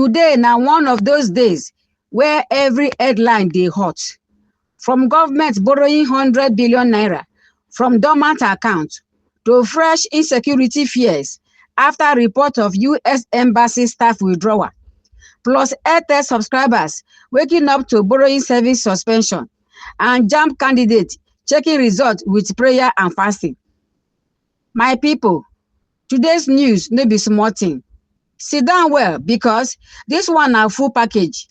Today, now one of those days where every headline dey hot. From government borrowing 100 billion naira from dormant account to fresh insecurity fears after report of US Embassy staff withdrawal, plus Airtel subscribers waking up to borrowing service suspension, and JAMB candidate checking results with prayer and fasting. My people, today's news no be small thing. Sit down well because this one na full package,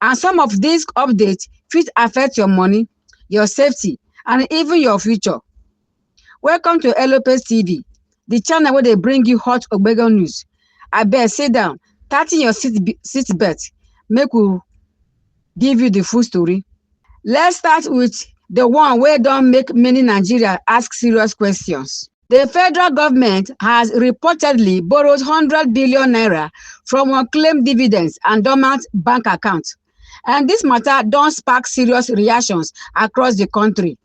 and some of these updates fit affect your money, your safety, and even your future. Welcome to EloPace TV, the channel where they bring you hot ogbonge news. Abeg sit down, tighten your seat belt, make we give you the full story. Let's start with the one where don't make many Nigerians ask serious questions. The federal government has reportedly borrowed 100 billion naira from unclaimed dividends and dormant bank accounts. And this matter don't spark serious reactions across the country.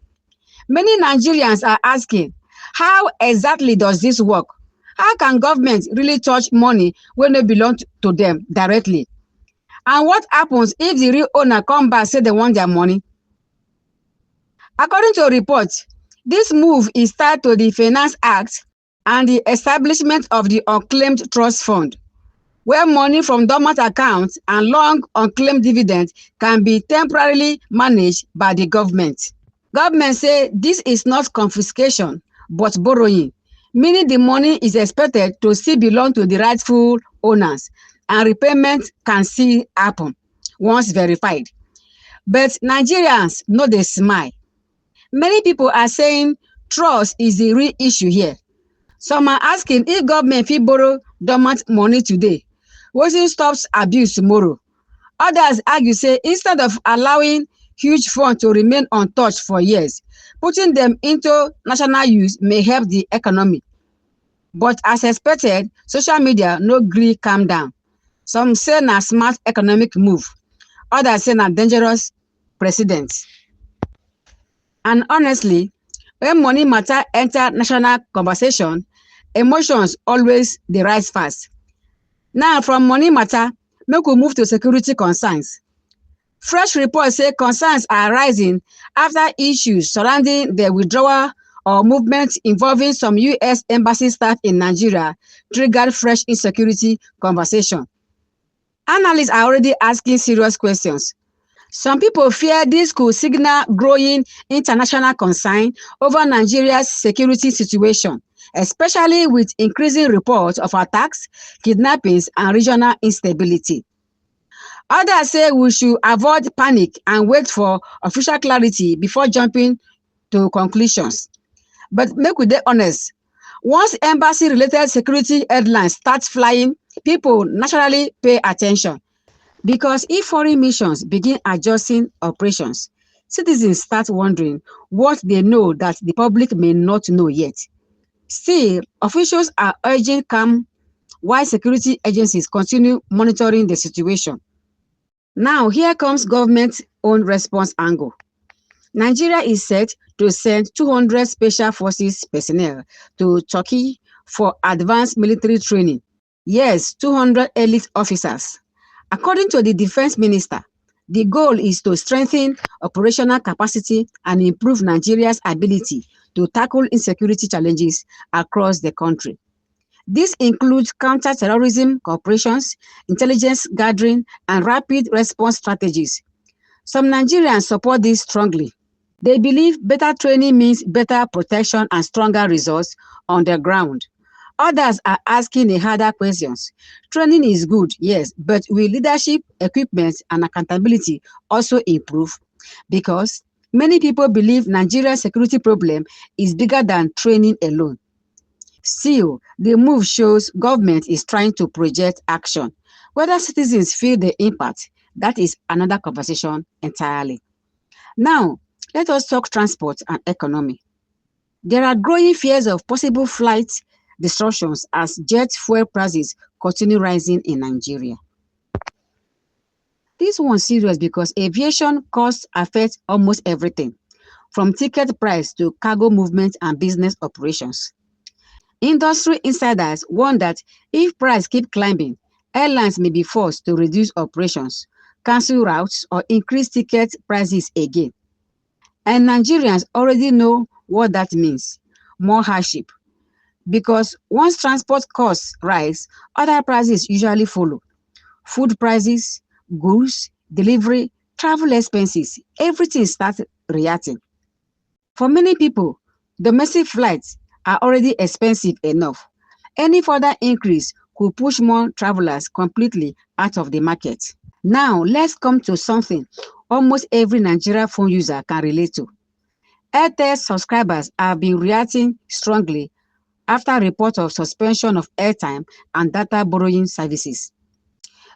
Many Nigerians are asking, how exactly does this work? How can government really touch money when it belongs to them directly? And what happens if the real owner come back and say they want their money? According to reports, this move is tied to the Finance Act and the establishment of the Unclaimed Trust Fund, where money from dormant accounts and long unclaimed dividends can be temporarily managed by the government. Government say this is not confiscation, but borrowing, meaning the money is expected to still belong to the rightful owners, and repayment can still happen once verified. But Nigerians know they smile. Many people are saying trust is the real issue here. Some are asking if government fit borrow dormant money today, wetin stops abuse tomorrow. Others argue say instead of allowing huge funds to remain untouched for years, putting them into national use may help the economy. But as expected, social media no gree calm down. Some say na smart economic move, others say na dangerous precedent. And honestly, when money matter enter national conversation, emotions always dey rise fast. Now from money matter, make we move to security concerns. Fresh reports say concerns are rising after issues surrounding the withdrawal or movement involving some US Embassy staff in Nigeria triggered fresh insecurity conversation. Analysts are already asking serious questions. Some people fear this could signal growing international concern over Nigeria's security situation, especially with increasing reports of attacks, kidnappings, and regional instability. Others say we should avoid panic and wait for official clarity before jumping to conclusions. But make we dey honest, once embassy-related security headlines start flying, people naturally pay attention. Because if foreign missions begin adjusting operations, citizens start wondering what they know that the public may not know yet. Still, officials are urging calm while security agencies continue monitoring the situation. Now, here comes government's own response angle. Nigeria is set to send 200 Special Forces personnel to Turkey for advanced military training. Yes, 200 elite officers. According to the defense minister, the goal is to strengthen operational capacity and improve Nigeria's ability to tackle insecurity challenges across the country. This includes counter-terrorism operations, intelligence gathering, and rapid response strategies. Some Nigerians support this strongly. They believe better training means better protection and stronger results on the ground. Others are asking a harder questions. Training is good, yes, but will leadership, equipment, and accountability also improve? Because many people believe Nigeria's security problem is bigger than training alone. Still, the move shows government is trying to project action. Whether citizens feel the impact, that is another conversation entirely. Now, let us talk transport and economy. There are growing fears of possible flight disruptions as jet fuel prices continue rising in Nigeria. This one's serious because aviation costs affect almost everything, from ticket price to cargo movement and business operations. Industry insiders warn that if prices keep climbing, Airlines may be forced to reduce operations, cancel routes, or increase ticket prices again. And Nigerians already know what that means: more hardship. Because once transport costs rise, other prices usually follow. Food prices, goods, delivery, travel expenses, everything starts reacting. For many people, domestic flights are already expensive enough. Any further increase could push more travelers completely out of the market. Now, let's come to something almost every Nigerian phone user can relate to. Airtel subscribers have been reacting strongly after report of suspension of airtime and data borrowing services.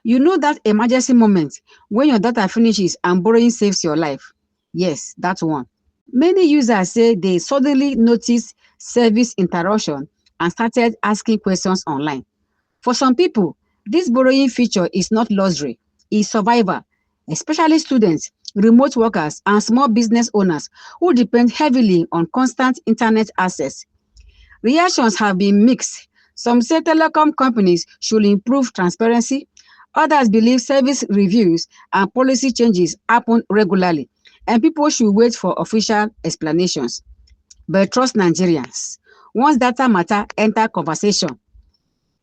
You know that emergency moment when your data finishes and borrowing saves your life? Yes, that one. Many users say they suddenly noticed service interruption and started asking questions online. For some people, this borrowing feature is not luxury, it's survival, especially students, remote workers, and small business owners who depend heavily on constant internet access. Reactions have been mixed. Some say telecom companies should improve transparency. Others believe service reviews and policy changes happen regularly, and people should wait for official explanations. But trust Nigerians. Once data matter enter conversation,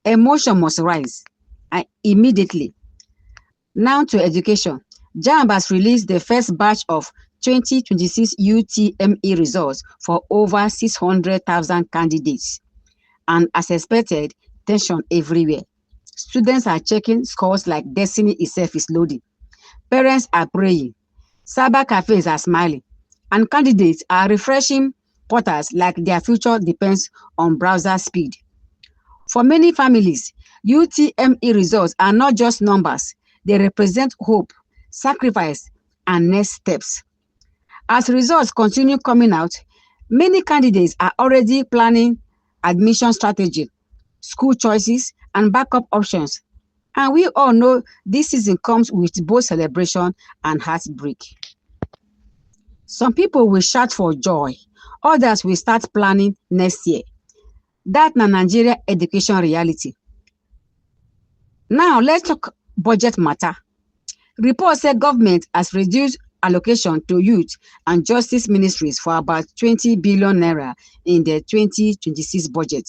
emotion must rise and immediately. Now to education. JAMB has released the first batch of 2026 UTME results for over 600,000 candidates. And as expected, tension everywhere. Students are checking scores like destiny itself is loading. Parents are praying. Cyber cafes are smiling. And candidates are refreshing portals like their future depends on browser speed. For many families, UTME results are not just numbers, they represent hope, sacrifice, and next steps. As results continue coming out, many candidates are already planning admission strategy, school choices, and backup options. And we all know this season comes with both celebration and heartbreak. Some people will shout for joy, others will start planning next year. That's na Nigeria education reality. Now, let's talk budget matter. Reports say government has reduced allocation to youth and justice ministries for about 20 billion naira in the 2026 budget.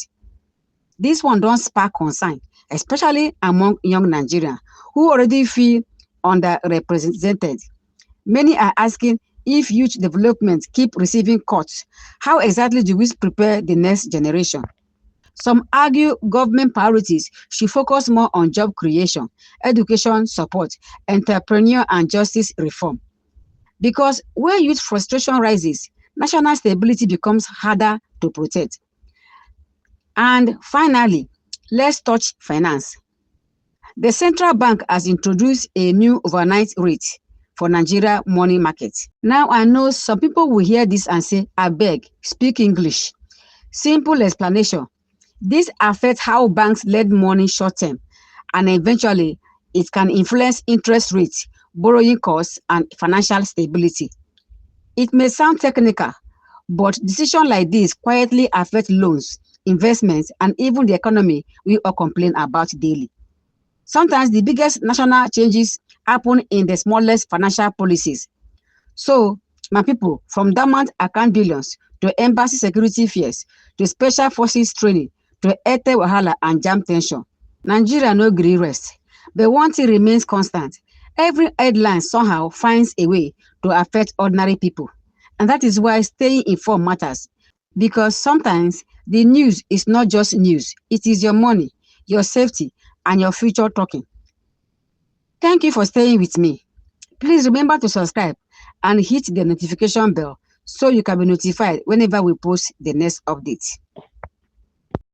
This one don't spark concern, especially among young Nigerians who already feel underrepresented. Many are asking, if youth development keep receiving cuts, how exactly do we prepare the next generation? Some argue government priorities should focus more on job creation, education support, entrepreneur and justice reform. Because when youth frustration rises, national stability becomes harder to protect. And finally, let's touch finance. The central bank has introduced a new overnight rate for Nigeria money market. Now I know some people will hear this and say, abeg, speak English. Simple explanation. This affects how banks lend money short term, and eventually it can influence interest rates, borrowing costs, and financial stability. It may sound technical, but decisions like this quietly affect loans, investments, and even the economy we all complain about daily. Sometimes the biggest national changes happen in the smallest financial policies. So, my people, from dormant account billions to embassy security fears to special forces training to Airtel wahala and JAMB tension, Nigeria no gree rest. But one thing remains constant. Every headline somehow finds a way to affect ordinary people. And that is why staying informed matters. Because sometimes the news is not just news. It is your money, your safety, and your future talking. Thank you for staying with me. Please remember to subscribe and hit the notification bell so you can be notified whenever we post the next update.